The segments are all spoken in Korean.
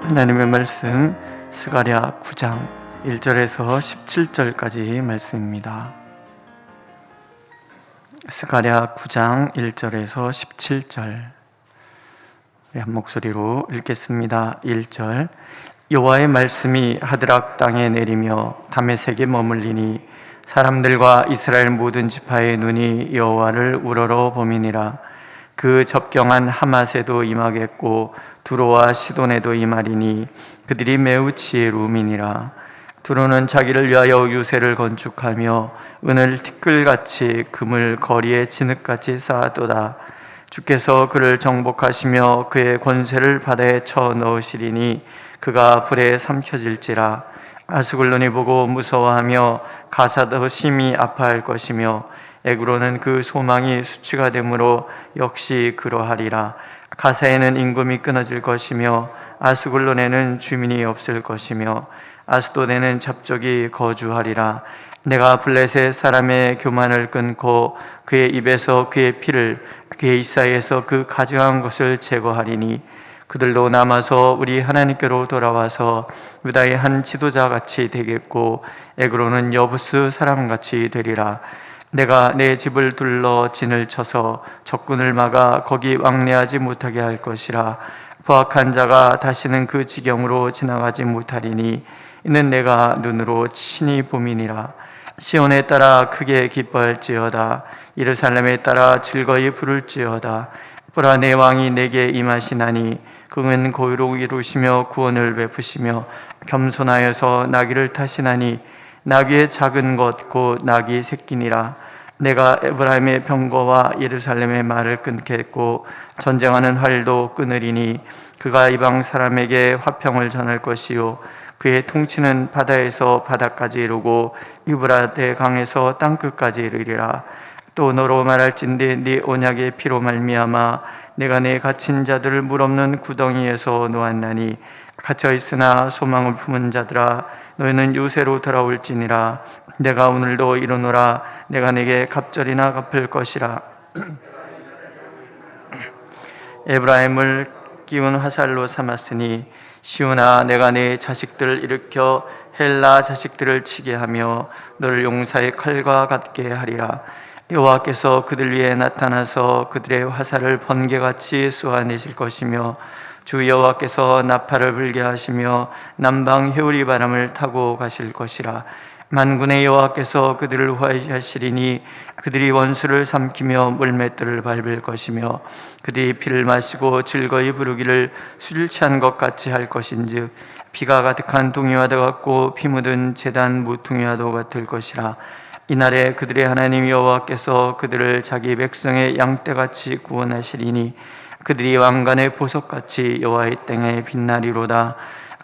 하나님의 말씀 스가랴 9장 1절에서 17절까지 말씀입니다. 스가랴 9장 1절에서 17절 한 목소리로 읽겠습니다. 1절 여호와의 말씀이 하드락 땅에 내리며 다메섹에 머물리니 사람들과 이스라엘 모든 지파의 눈이 여호와를 우러러 보미니라. 그 접경한 하맛에도 임하겠고 두로와 시돈에도 임하리니 그들이 매우 지혜로움이니라. 두로는 자기를 위하여 요새를 건축하며 은을 티끌같이 금을 거리에 진흙같이 쌓아도다. 주께서 그를 정복하시며 그의 권세를 바다에 쳐 넣으시리니 그가 불에 삼켜질지라. 아스글론이 보고 무서워하며 가사도 심히 아파할 것이며 에그로는 그 소망이 수치가 되므로 역시 그러하리라. 가사에는 임금이 끊어질 것이며 아스글론에는 주민이 없을 것이며 아스돗에는 잡족이 거주하리라. 내가 블레셋 사람의 교만을 끊고 그의 입에서 그의 피를 그의 이사이에서 그 가증한 것을 제거하리니 그들도 남아서 우리 하나님께로 돌아와서 유다의 한 지도자같이 되겠고 에그로는 여부스 사람같이 되리라. 내가 내 집을 둘러 진을 쳐서 적군을 막아 거기 왕래하지 못하게 할 것이라. 포악한 자가 다시는 그 지경으로 지나가지 못하리니 이는 내가 눈으로 친히 봄이니라. 시온에 따라 크게 기뻐할지어다. 예루살렘에 따라 즐거이 부를지어다. 보라, 내 왕이 내게 임하시나니 그는 고의로 이루시며 구원을 베푸시며 겸손하여서 나귀를 타시나니 나귀의 작은 것 곧 나귀 새끼니라. 내가 에브라임의 병거와 예루살렘의 말을 끊겠고 전쟁하는 활도 끊으리니 그가 이방 사람에게 화평을 전할 것이요 그의 통치는 바다에서 바다까지 이르고 유브라데 강에서 땅끝까지 이르리라. 또 너로 말할진대 네 언약의 피로 말미암아 내가 내 갇힌 자들을 물 없는 구덩이에서 놓았나니 갇혀 있으나 소망을 품은 자들아 너희는 요새로 돌아올지니라. 내가 오늘도 이르노라. 내가 내게 갑절이나 갚을 것이라. 에브라임을 끼운 화살로 삼았으니 시온아, 내가 네 자식들을 일으켜 헬라 자식들을 치게 하며 너를 용사의 칼과 같게 하리라. 여호와께서 그들 위에 나타나서 그들의 화살을 번개같이 쏘아내실 것이며 주 여호와께서 나팔을 불게 하시며 남방 회오리 바람을 타고 가실 것이라. 만군의 여호와께서 그들을 후하시리니 그들이 원수를 삼키며 물맷들을 밟을 것이며 그들이 피를 마시고 즐거이 부르기를 술 취한 것 같이 할 것인즉 피가 가득한 동이와도 같고 피 묻은 제단 무통이와도 같을 것이라. 이날에 그들의 하나님 여호와께서 그들을 자기 백성의 양떼같이 구원하시리니 그들이 왕관의 보석같이 여호와의 땡에 빛나리로다.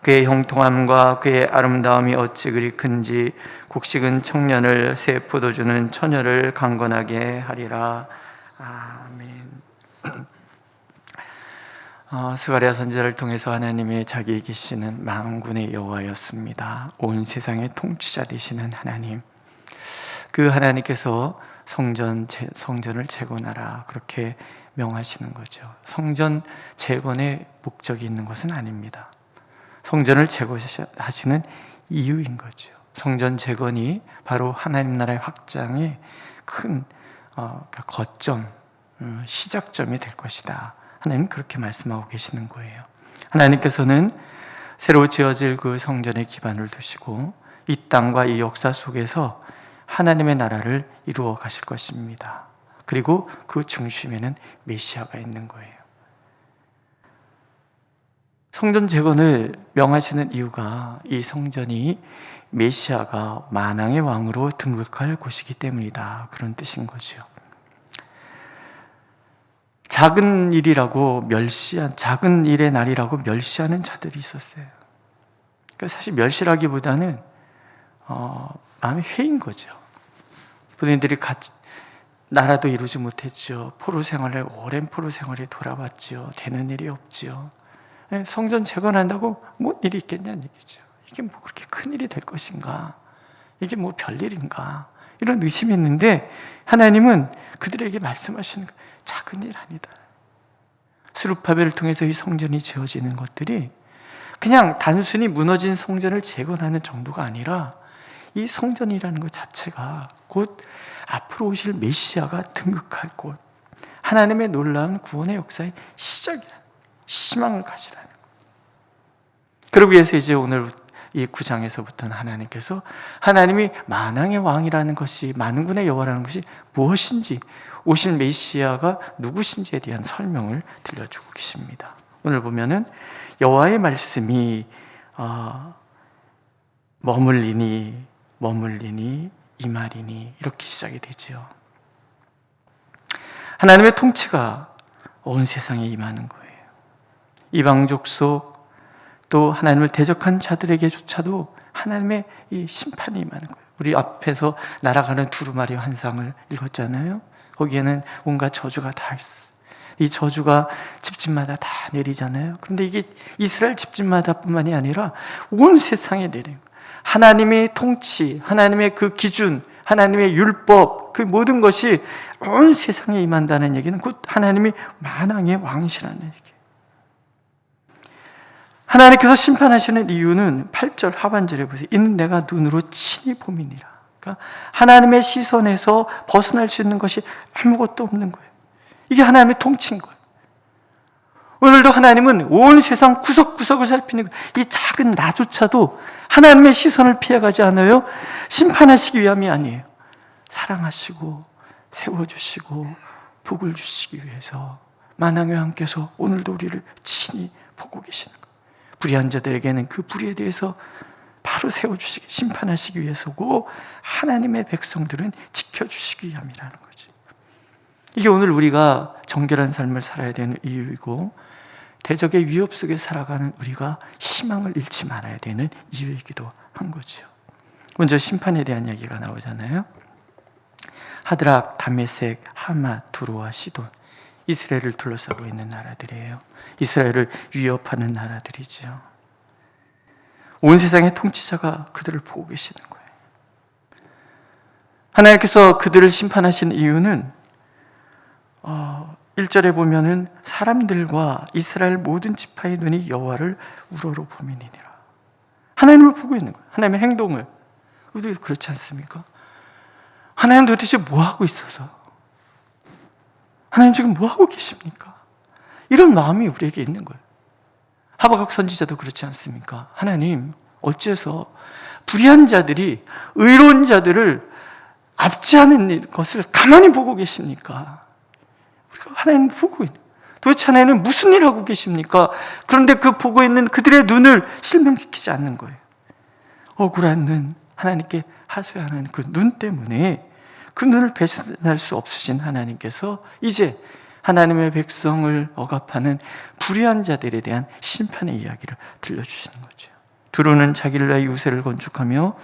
그의 형통함과 그의 아름다움이 어찌 그리 큰지 곡식은 청년을 새 포도주는 처녀를 강건하게 하리라. 아멘. 스가랴 선지자를 통해서 하나님의 자기 계시는 만군의 여호와였습니다. 온 세상의 통치자 되시는 하나님, 그 하나님께서 성전을 재건하라 그렇게 명하시는 거죠. 성전 재건의 목적이 있는 것은 아닙니다. 성전을 재건하시는 이유인 거죠. 성전 재건이 바로 하나님 나라의 확장의 큰 거점, 시작점이 될 것이다. 하나님 그렇게 말씀하고 계시는 거예요. 하나님께서는 새로 지어질 그 성전의 기반을 두시고 이 땅과 이 역사 속에서 하나님의 나라를 이루어 가실 것입니다. 그리고 그 중심에는 메시아가 있는 거예요. 성전 재건을 명하시는 이유가 이 성전이 메시아가 만왕의 왕으로 등극할 곳이기 때문이다. 그런 뜻인 거죠. 작은 일의 날이라고 멸시하는 자들이 있었어요. 그러니까 사실 멸시라기보다는 마음이 회인 거죠. 본인들이 나라도 이루지 못했죠. 오랜 포로 생활에 돌아왔죠. 되는 일이 없죠. 성전 재건한다고 뭔 일이 있겠냐는 얘기죠. 이게 뭐 그렇게 큰 일이 될 것인가? 이게 뭐 별일인가? 이런 의심이 있는데 하나님은 그들에게 말씀하시는 거 작은 일 아니다. 스룹바벨을 통해서 이 성전이 지어지는 것들이 그냥 단순히 무너진 성전을 재건하는 정도가 아니라 이 성전이라는 것 자체가 곧 앞으로 오실 메시아가 등극할 곳, 하나님의 놀라운 구원의 역사의 시작이라는, 희망을 가지라는 것. 그러기 위해서 이제 오늘 이 9장에서부터는 하나님께서 하나님이 만왕의 왕이라는 것이, 만군의 여호와라는 것이 무엇인지, 오실 메시아가 누구신지에 대한 설명을 들려주고 계십니다. 오늘 보면은 여호와의 말씀이 머물리니 이말이니 이렇게 시작이 되죠. 하나님의 통치가 온 세상에 임하는 거예요. 이방 족속 또 하나님을 대적한 자들에게조차도 하나님의 이 심판이 임하는 거예요. 우리 앞에서 날아가는 두루마리 환상을 읽었잖아요. 거기에는 온갖 저주가 다 있어. 이 저주가 집집마다 다 내리잖아요. 그런데 이게 이스라엘 집집마다 뿐만이 아니라 온 세상에 내려요. 하나님의 통치, 하나님의 그 기준, 하나님의 율법, 그 모든 것이 온 세상에 임한다는 얘기는 곧 하나님이 만왕의 왕이시라는 얘기예요. 하나님께서 심판하시는 이유는 8절 하반절에 보세요. 이는 내가 눈으로 친히 봄이니라. 그러니까 하나님의 시선에서 벗어날 수 있는 것이 아무것도 없는 거예요. 이게 하나님의 통치인 거예요. 오늘도 하나님은 온 세상 구석구석을 살피는 거예요. 이 작은 나조차도 하나님의 시선을 피해가지 않아요. 심판하시기 위함이 아니에요. 사랑하시고 세워주시고 복을 주시기 위해서 만왕의 왕께서 오늘도 우리를 친히 보고 계시는 거예요. 불의한 자들에게는 그 불의에 대해서 바로 세워주시기, 심판하시기 위해서고, 하나님의 백성들은 지켜주시기 위함이라는 거지. 이게 오늘 우리가 정결한 삶을 살아야 되는 이유이고, 대적의 위협 속에 살아가는 우리가 희망을 잃지 말아야 되는 이유이기도 한 거죠. 먼저 심판에 대한 이야기가 나오잖아요. 하드락, 다메섹, 하맛, 두로와 시돈, 이스라엘을 둘러싸고 있는 나라들이에요. 이스라엘을 위협하는 나라들이죠. 온 세상의 통치자가 그들을 보고 계시는 거예요. 하나님께서 그들을 심판하신 이유는 1절에 보면은 사람들과 이스라엘 모든 지파의 눈이 여호와를 우러러 보미니라. 하나님을 보고 있는 거예요. 하나님의 행동을. 우리도 그렇지 않습니까? 하나님 도대체 뭐 하고 있어서? 하나님 지금 뭐 하고 계십니까? 이런 마음이 우리에게 있는 거예요. 하박국 선지자도 그렇지 않습니까? 하나님, 어째서 불의한 자들이 의로운 자들을 압제하는 것을 가만히 보고 계십니까? 우리가 하나님 보고 있는, 도대체 하나님은 무슨 일 하고 계십니까? 그런데 그 보고 있는 그들의 눈을 실명시키지 않는 거예요. 억울한 눈, 하나님께 하소연하는 그 눈 때문에 그 눈을 배신할 수 없으신 하나님께서 이제 하나님의 백성을 억압하는 불의한 자들에 대한 심판의 이야기를 들려주시는 거죠. 두루는 자기를 위하여 유새를 건축하며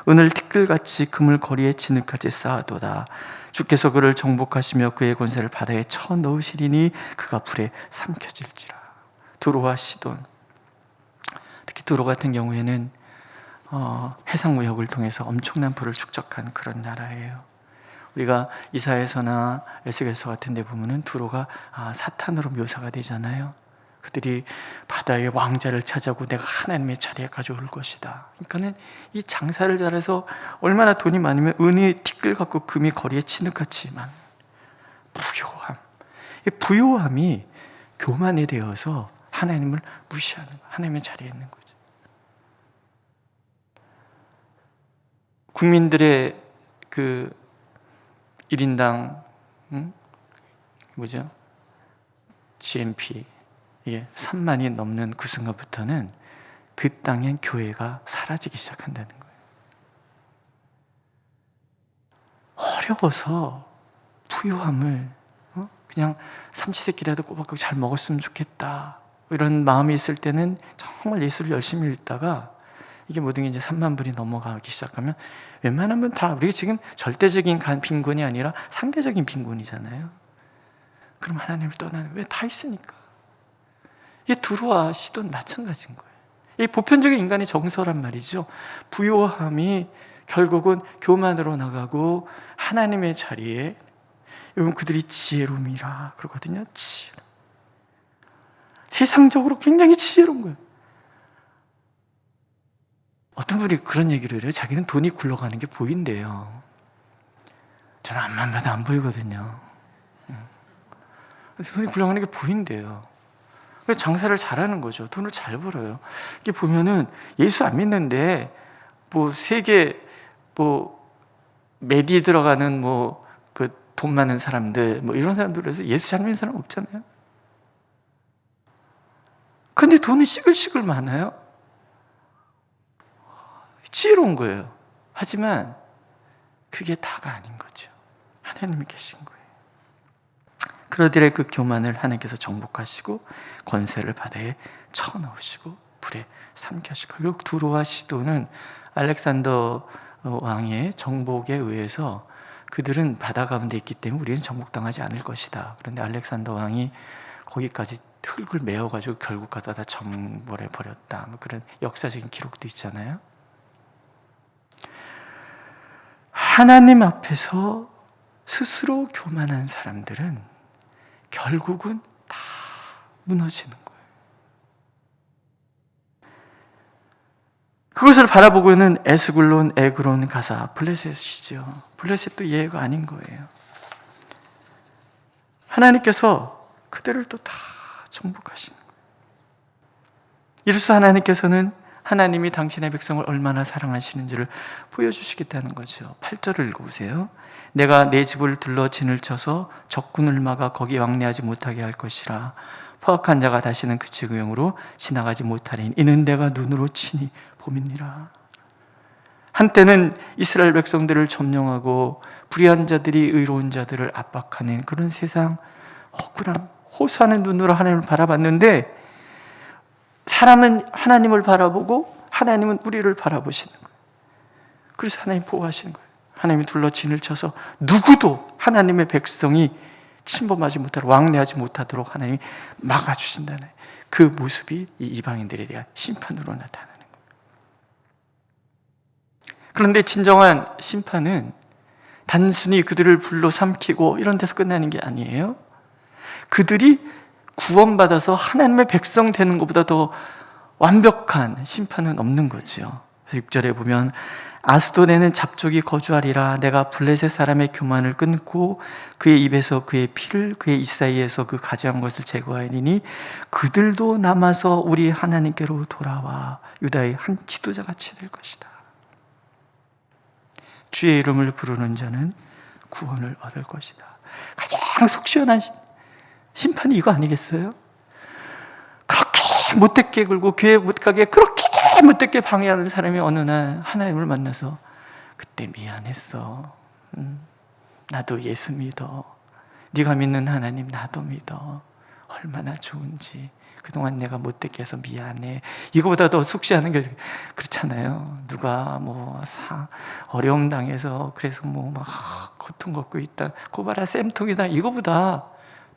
은을 티끌같이 금을 거리에 진흙같이 쌓아도다. 주께서 그를 정복하시며 그의 권세를 바다에 쳐넣으시리니 그가 불에 삼켜질지라. 두로와 시돈, 특히 두로 같은 경우에는 해상무역을 통해서 엄청난 부를 축적한 그런 나라예요. 우리가 이사야서나 에스겔서 같은 데 보면은 두로가 사탄으로 묘사가 되잖아요. 그들이 바다의 왕자를 찾아오고 내가 하나님의 자리에 가져올 것이다. 그러니까는 이 장사를 잘해서 얼마나 돈이 많으면 은이 티끌 같고 금이 거리에 진흙같이만 부요함. 이 부요함이 교만이 되어서 하나님을 무시하는 거예요. 하나님의 자리에 있는 거죠. 국민들의 그 1인당 GNP 3만이 넘는 그 순간부터는 그 땅엔 교회가 사라지기 시작한다는 거예요. 어려워서 부유함을 그냥 삼시세끼라도 꼬박꼬박 잘 먹었으면 좋겠다, 이런 마음이 있을 때는 정말 예수를 열심히 읽다가 이게 모든 게 이제 3만 불이 넘어가기 시작하면 웬만하면 다, 우리가 지금 절대적인 빈곤이 아니라 상대적인 빈곤이잖아요. 그럼 하나님을 떠나는, 왜? 다 있으니까. 이게 두루와 시돈 마찬가지인 거예요. 이 보편적인 인간의 정서란 말이죠. 부요함이 결국은 교만으로 나가고 하나님의 자리에, 여러분 그들이 지혜로움이라 그러거든요. 지혜로움. 세상적으로 굉장히 지혜로운 거예요. 어떤 분이 그런 얘기를 해요. 자기는 돈이 굴러가는 게 보인대요. 저는 앞만 봐도 안 보이거든요. 돈이 굴러가는 게 보인대요. 그래서 장사를 잘하는 거죠. 돈을 잘 벌어요. 이게 보면은 예수 안 믿는데 뭐 세계 뭐 메디 들어가는 뭐 그 돈 많은 사람들 뭐 이런 사람들에서 예수 잘 믿는 사람 없잖아요. 근데 돈이 시글시글 많아요. 지혜로운 거예요. 하지만 그게 다가 아닌 거죠. 하나님이 계신 거예요. 그러들의 그 교만을 하나님께서 정복하시고 권세를 바다에 쳐넣으시고 불에 삼켜시고, 결국 두로와 시도는 알렉산더 왕의 정복에 의해서 그들은 바다 가운데 있기 때문에 우리는 정복당하지 않을 것이다. 그런데 알렉산더 왕이 거기까지 흙을 메어가지고 결국 가다 다 점벌해 버렸다. 뭐 그런 역사적인 기록도 있잖아요. 하나님 앞에서 스스로 교만한 사람들은 결국은 다 무너지는 거예요. 그것을 바라보고 있는 에스굴론, 에그론, 가사, 블레셋이죠. 블레셋도 예외가 아닌 거예요. 하나님께서 그들을 또 다 정복하시는 거예요. 이로써 하나님께서는 하나님이 당신의 백성을 얼마나 사랑하시는지를 보여주시겠다는 거죠. 8절을 읽어보세요. 내가 내 집을 둘러 진을 쳐서 적군을 막아 거기 왕래하지 못하게 할 것이라. 포악한 자가 다시는 그 지구형으로 지나가지 못하리니 이는 내가 눈으로 친히 봄이니라. 한때는 이스라엘 백성들을 점령하고 불의한 자들이 의로운 자들을 압박하는 그런 세상, 억울함, 호소하는 눈으로 하나님을 바라봤는데, 사람은 하나님을 바라보고 하나님은 우리를 바라보시는 거예요. 그래서 하나님 보호하시는 거예요. 하나님이 둘러 진을 쳐서 누구도 하나님의 백성이 침범하지 못하도록, 왕래하지 못하도록 하나님이 막아주신다는 그 모습이 이 이방인들에 대한 심판으로 나타나는 거예요. 그런데 진정한 심판은 단순히 그들을 불러 삼키고 이런 데서 끝나는 게 아니에요. 그들이 구원받아서 하나님의 백성 되는 것보다 더 완벽한 심판은 없는 거죠. 6절에 보면 아스돗에는 잡족이 거주하리라. 내가 블레셋 사람의 교만을 끊고 그의 입에서 그의 피를 그의 입 사이에서 그 가져간 것을 제거하리니 그들도 남아서 우리 하나님께로 돌아와 유다의 한 지도자같이 될 것이다. 주의 이름을 부르는 자는 구원을 얻을 것이다. 가장 속 시원한 심판이 이거 아니겠어요? 그렇게 못되게 굴고 교회 못 가게 그렇게 못되게 방해하는 사람이 어느 날 하나님을 만나서 그때 미안했어. 나도 예수 믿어. 네가 믿는 하나님 나도 믿어. 얼마나 좋은지. 그동안 내가 못되게 해서 미안해. 이거보다 더 숙시하는 게 그렇잖아요. 누가 어려움 당해서 그래서 막 고통 겪고 있다. 고바라 쌤통이다. 이거보다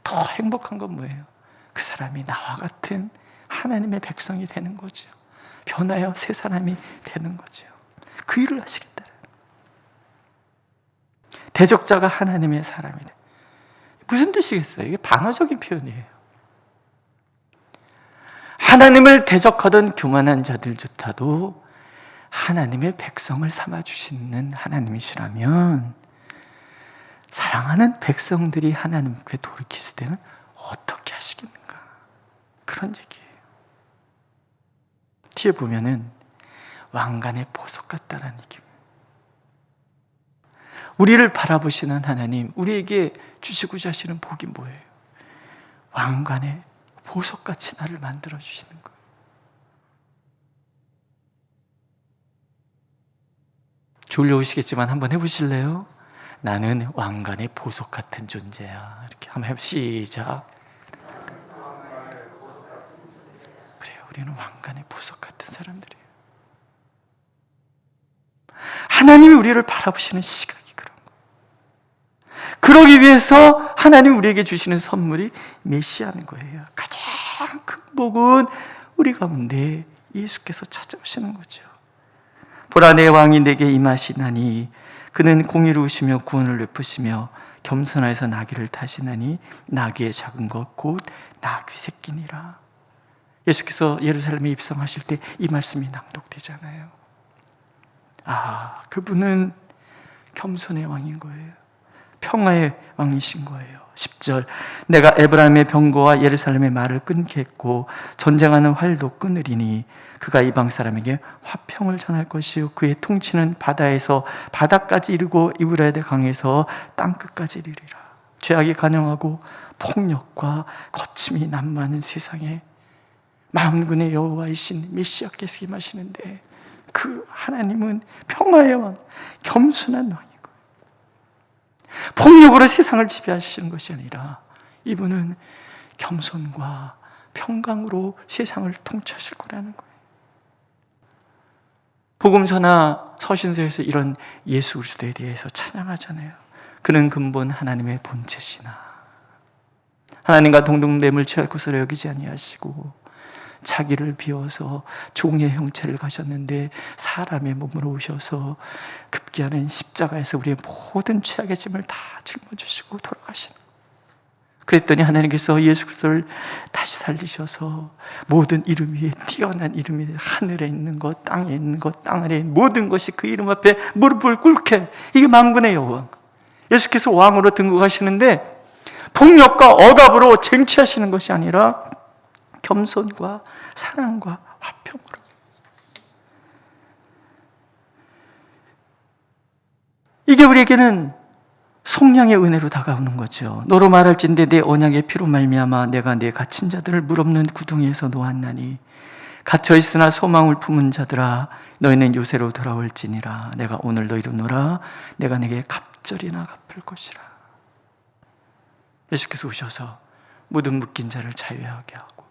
더 행복한 건 뭐예요? 그 사람이 나와 같은 하나님의 백성이 되는 거죠. 변하여 새 사람이 되는 거죠. 그 일을 하시겠다. 대적자가 하나님의 사람이다. 무슨 뜻이겠어요? 이게 반어적인 표현이에요. 하나님을 대적하던 교만한 자들조차도 하나님의 백성을 삼아주시는 하나님이시라면 사랑하는 백성들이 하나님께 돌이킬 때는 어떻게 하시겠는가? 그런 얘기예요. 뒤에 보면은 왕관의 보석 같다라는 얘기예요. 우리를 바라보시는 하나님, 우리에게 주시고자 하시는 복이 뭐예요? 왕관의 보석같이 나를 만들어 주시는 거예요. 졸려오시겠지만 한번 해보실래요? 나는 왕관의 보석 같은 존재야. 이렇게 한번 해보시죠. 시작. 그래요. 우리는 왕관의 보석 같은 사람들이에요. 하나님이 우리를 바라보시는 시각이 그런 거예요. 그러기 위해서 하나님 우리에게 주시는 선물이 메시아인 거예요. 가장 큰 복은 우리 가운데 예수께서 찾아오시는 거죠. 보라 내 왕이 내게 임하시나니 그는 공의로우시며 구원을 베푸시며 겸손하여서 나귀를 타시나니 나귀의 작은 것 곧 나귀 새끼니라. 예수께서 예루살렘에 입성하실 때 이 말씀이 낭독되잖아요. 그분은 겸손의 왕인 거예요. 평화의 왕이신 거예요. 10절, 내가 에브라임의 병거와 예루살렘의 말을 끊겠고 전쟁하는 활도 끊으리니 그가 이방 사람에게 화평을 전할 것이요 그의 통치는 바다에서 바다까지 이르고 이브라데 강에서 땅끝까지 이르리라. 죄악이 간영하고 폭력과 거침이 난무하는 세상에 만군의 여호와이신 메시아께서 임하시는데 그 하나님은 평화의 왕, 겸손한 왕이고 폭력으로 세상을 지배하시는 것이 아니라 이분은 겸손과 평강으로 세상을 통치하실 거라는 거예요. 복음서나 서신서에서 이런 예수 그리스도에 대해서 찬양하잖아요. 그는 근본 하나님의 본체시나 하나님과 동등됨을 취할 것으로 여기지 아니하시고 자기를 비워서 종의 형체를 가졌는데 사람의 몸으로 오셔서 급기야는 십자가에서 우리의 모든 죄악의 짐을 다 짊어지시고 돌아가시는 거예요. 그랬더니 하나님께서 예수 그리스도를 다시 살리셔서 모든 이름 위에 뛰어난 이름이 하늘에 있는 것, 땅에 있는 것, 땅 아래에 있는 모든 것이 그 이름 앞에 무릎을 꿇게, 이게 만군의 여호와. 예수께서 왕으로 등극하시는데 폭력과 억압으로 쟁취하시는 것이 아니라 겸손과 사랑과 화평으로. 이게 우리에게는 속량의 은혜로 다가오는 거죠. 너로 말할진대 내 언약의 피로 말미암아 내가 내 갇힌 자들을 물없는 구덩이에서 놓았나니 갇혀 있으나 소망을 품은 자들아 너희는 요새로 돌아올지니라. 내가 오늘 너희로 놀아 내가 내게 갑절이나 갚을 것이라. 예수께서 오셔서 모든 묶인 자를 자유하게 하고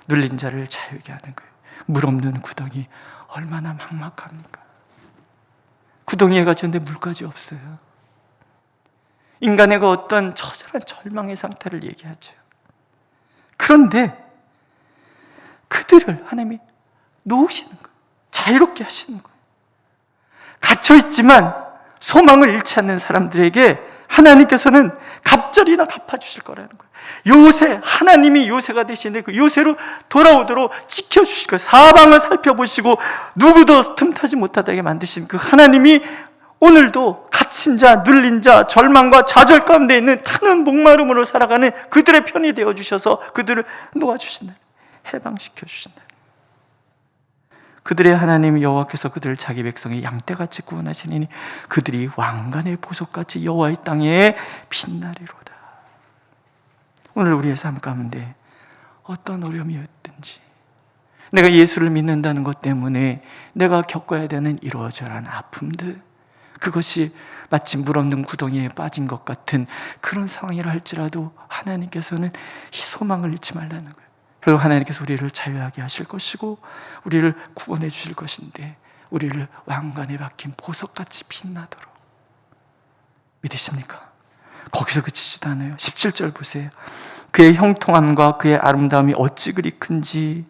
눌린 자를 자유하게 하는 거예요. 물 없는 구덩이 얼마나 막막합니까? 구덩이에 갇혔는데 물까지 없어요. 인간의 그 어떤 처절한 절망의 상태를 얘기하죠. 그런데 그들을 하나님이 놓으시는 거예요. 자유롭게 하시는 거예요. 갇혀있지만 소망을 잃지 않는 사람들에게 하나님께서는 갑절이나 갚아주실 거라는 거예요. 요새, 하나님이 요새가 되시는데 그 요새로 돌아오도록 지켜주실 거예요. 사방을 살펴보시고 누구도 틈타지 못하게 만드신 그 하나님이 오늘도 갇힌 자, 눌린 자, 절망과 좌절 가운데 있는 타는 목마름으로 살아가는 그들의 편이 되어주셔서 그들을 놓아주신다. 해방시켜 주신다. 그들의 하나님 여호와께서 그들을 자기 백성의 양떼같이 구원하시니 그들이 왕관의 보석같이 여호와의 땅에 빛나리로다. 오늘 우리의 삶 가운데 어떤 어려움이 있든지 내가 예수를 믿는다는 것 때문에 내가 겪어야 되는 이러저러한 아픔들, 그것이 마치 물 없는 구덩이에 빠진 것 같은 그런 상황이라 할지라도 하나님께서는 소망을 잃지 말라는 거예요. 그리고 하나님께서 우리를 자유하게 하실 것이고 우리를 구원해 주실 것인데 우리를 왕관에 박힌 보석같이 빛나도록. 믿으십니까? 거기서 그치지도 않아요. 17절 보세요. 그의 형통함과 그의 아름다움이 어찌 그리 큰지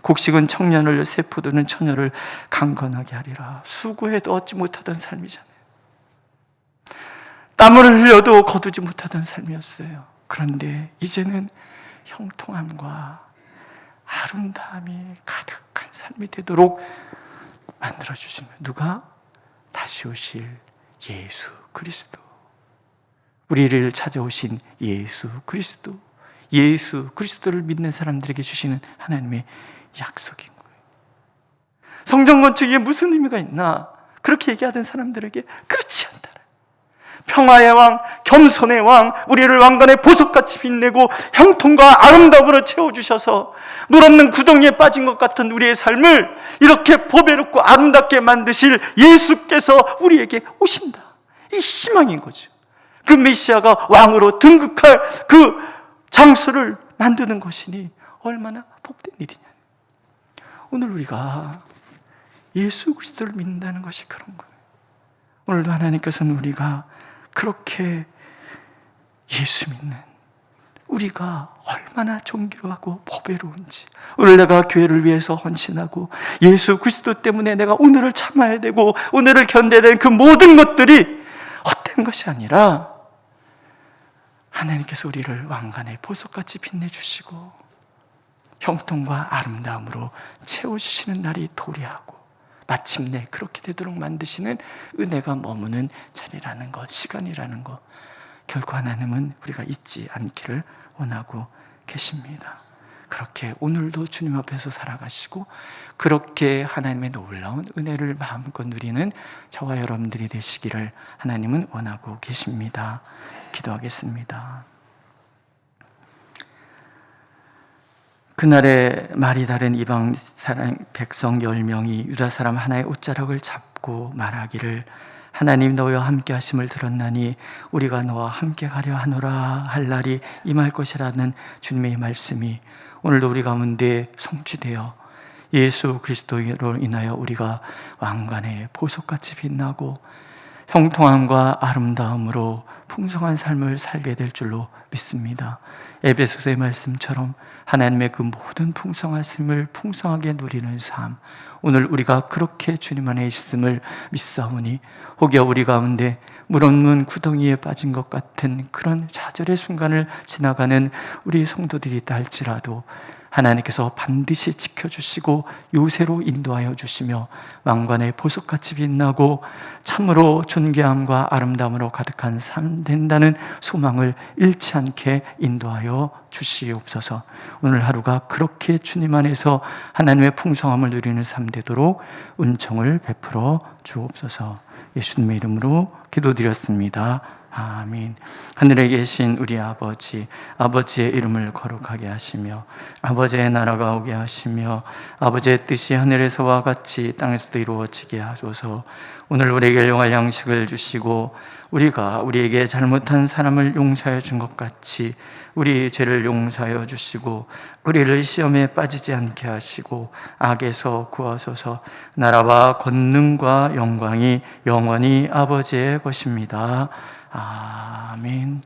곡식은 청년을 세포도는 처녀를 강건하게 하리라. 수고해도 얻지 못하던 삶이잖아요. 땀을 흘려도 거두지 못하던 삶이었어요. 그런데 이제는 형통함과 아름다움이 가득한 삶이 되도록 만들어주신 거예요. 누가? 다시 오실 예수 그리스도. 우리를 찾아오신 예수 그리스도. 예수 그리스도를 믿는 사람들에게 주시는 하나님의 약속인 거예요. 성전 건축에 무슨 의미가 있나? 그렇게 얘기하던 사람들에게 그렇지 않다. 평화의 왕, 겸손의 왕, 우리를 왕관의 보석같이 빛내고 형통과 아름다움으로 채워주셔서 물 없는 구덩이에 빠진 것 같은 우리의 삶을 이렇게 보배롭고 아름답게 만드실 예수께서 우리에게 오신다. 이 희망인 거죠. 그 메시아가 왕으로 등극할 그 장소를 만드는 것이니 얼마나 복된 일이냐. 오늘 우리가 예수 그리스도를 믿는다는 것이 그런 거예요. 오늘도 하나님께서는 우리가 그렇게 예수 믿는 우리가 얼마나 존귀하고 보배로운지, 오늘 내가 교회를 위해서 헌신하고 예수 그리스도 때문에 내가 오늘을 참아야 되고 오늘을 견뎌야 되는 그 모든 것들이 헛된 것이 아니라 하나님께서 우리를 왕관의 보석같이 빛내주시고 형통과 아름다움으로 채워주시는 날이 도래하고 마침내 그렇게 되도록 만드시는 은혜가 머무는 자리라는 것, 시간이라는 것, 결코 하나님은 우리가 잊지 않기를 원하고 계십니다. 그렇게 오늘도 주님 앞에서 살아가시고 그렇게 하나님의 놀라운 은혜를 마음껏 누리는 저와 여러분들이 되시기를 하나님은 원하고 계십니다. 기도하겠습니다. 그날에 말이 다른 이방 사람 백성 10명이 유다 사람 하나의 옷자락을 잡고 말하기를 하나님 너희와 함께 하심을 들었나니 우리가 너와 함께 가려 하노라 할 날이 임할 것이라는 주님의 말씀이 오늘도 우리 가운데 성취되어 예수 그리스도로 인하여 우리가 왕관의 보석같이 빛나고 형통함과 아름다움으로 풍성한 삶을 살게 될 줄로 믿습니다. 에베소서의 말씀처럼 하나님의 그 모든 풍성하심을 풍성하게 누리는 삶, 오늘 우리가 그렇게 주님 안에 있음을 믿사오니 혹여 우리 가운데 물 없는 구덩이에 빠진 것 같은 그런 좌절의 순간을 지나가는 우리 성도들이 있다 할지라도 하나님께서 반드시 지켜주시고 요새로 인도하여 주시며 왕관의 보석같이 빛나고 참으로 존귀함과 아름다움으로 가득한 삶 된다는 소망을 잃지 않게 인도하여 주시옵소서. 오늘 하루가 그렇게 주님 안에서 하나님의 풍성함을 누리는 삶 되도록 은총을 베풀어 주옵소서. 예수님의 이름으로 기도드렸습니다. 아멘. 하늘에 계신 우리 아버지, 아버지의 이름을 거룩하게 하시며 아버지의 나라가 오게 하시며 아버지의 뜻이 하늘에서와 같이 땅에서도 이루어지게 하소서. 오늘 우리에게 일용할 양식을 주시고 우리가 우리에게 잘못한 사람을 용서해 준 것 같이 우리 죄를 용서하여 주시고 우리를 시험에 빠지지 않게 하시고 악에서 구하소서. 나라와 권능과 영광이 영원히 아버지의 것입니다. 아멘.